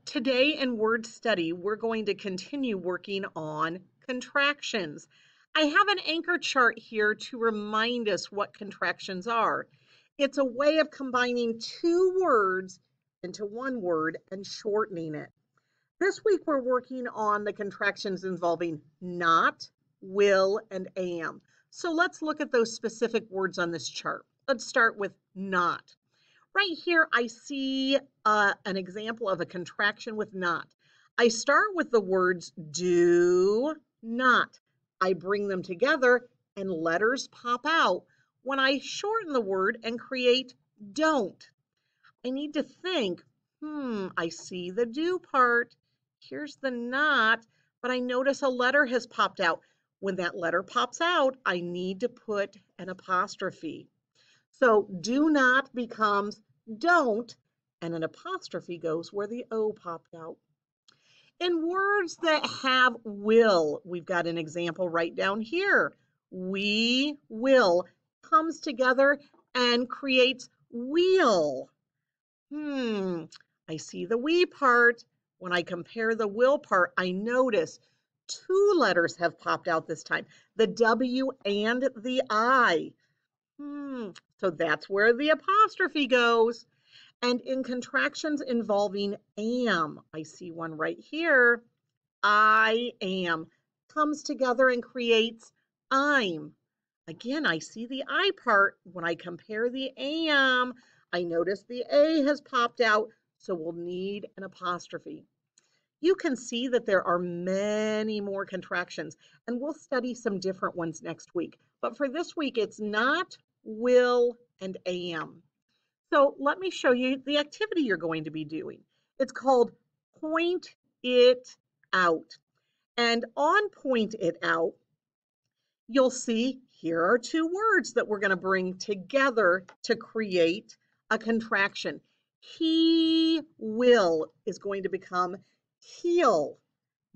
Today in word study, we're going to continue working on contractions. I have an anchor chart here to remind us what contractions are. It's a way of combining two words into one word and shortening it. This week we're working on the contractions involving not, will, and am. So let's look at those specific words on this chart. Let's start with not. Right here, I see an example of a contraction with not. I start with the words do not. I bring them together and letters pop out when I shorten the word and create don't. I need to think, I see the do part. Here's the not, but I notice a letter has popped out. When that letter pops out, I need to put an apostrophe. So do not becomes don't, and an apostrophe goes where the O popped out. In words that have will, we've got an example right down here. We will comes together and creates wheel. I see the we part. When I compare the will part, I notice two letters have popped out this time, the W and the I. So that's where the apostrophe goes. And in contractions involving am, I see one right here. I am comes together and creates I'm. Again, I see the I part. When I compare the am, I notice the A has popped out, so we'll need an apostrophe. You can see that there are many more contractions, and we'll study some different ones next week. But for this week, it's not, will, and am. So let me show you the activity you're going to be doing. It's called Point It Out. And on Point It Out, you'll see here are two words that we're going to bring together to create a contraction. He will is going to become heal.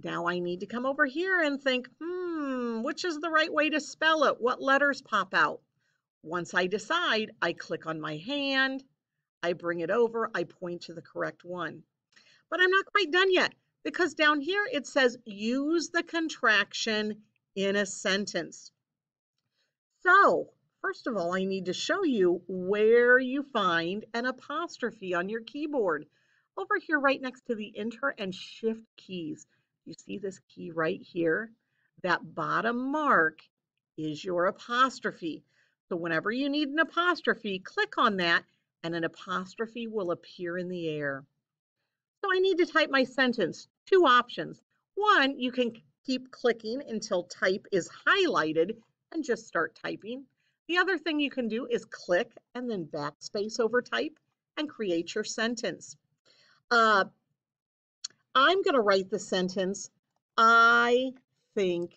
Now I need to come over here and think, which is the right way to spell it? What letters pop out? Once I decide, I click on my hand, I bring it over, I point to the correct one. But I'm not quite done yet because down here it says use the contraction in a sentence. So, first of all, I need to show you where you find an apostrophe on your keyboard. Over here right next to the Enter and Shift keys. You see this key right here? That bottom mark is your apostrophe. So whenever you need an apostrophe, click on that and an apostrophe will appear in the air. So I need to type my sentence. Two options. One, you can keep clicking until type is highlighted and just start typing. The other thing you can do is click and then backspace over type and create your sentence. I'm going to write the sentence, I think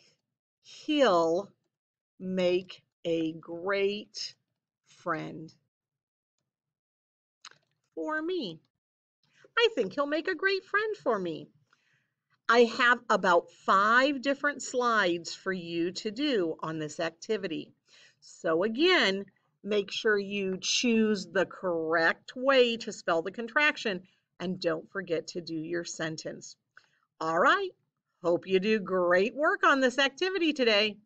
he'll make a great friend for me. I think he'll make a great friend for me. I have about 5 different slides for you to do on this activity. So again, make sure you choose the correct way to spell the contraction and don't forget to do your sentence. All right, hope you do great work on this activity today.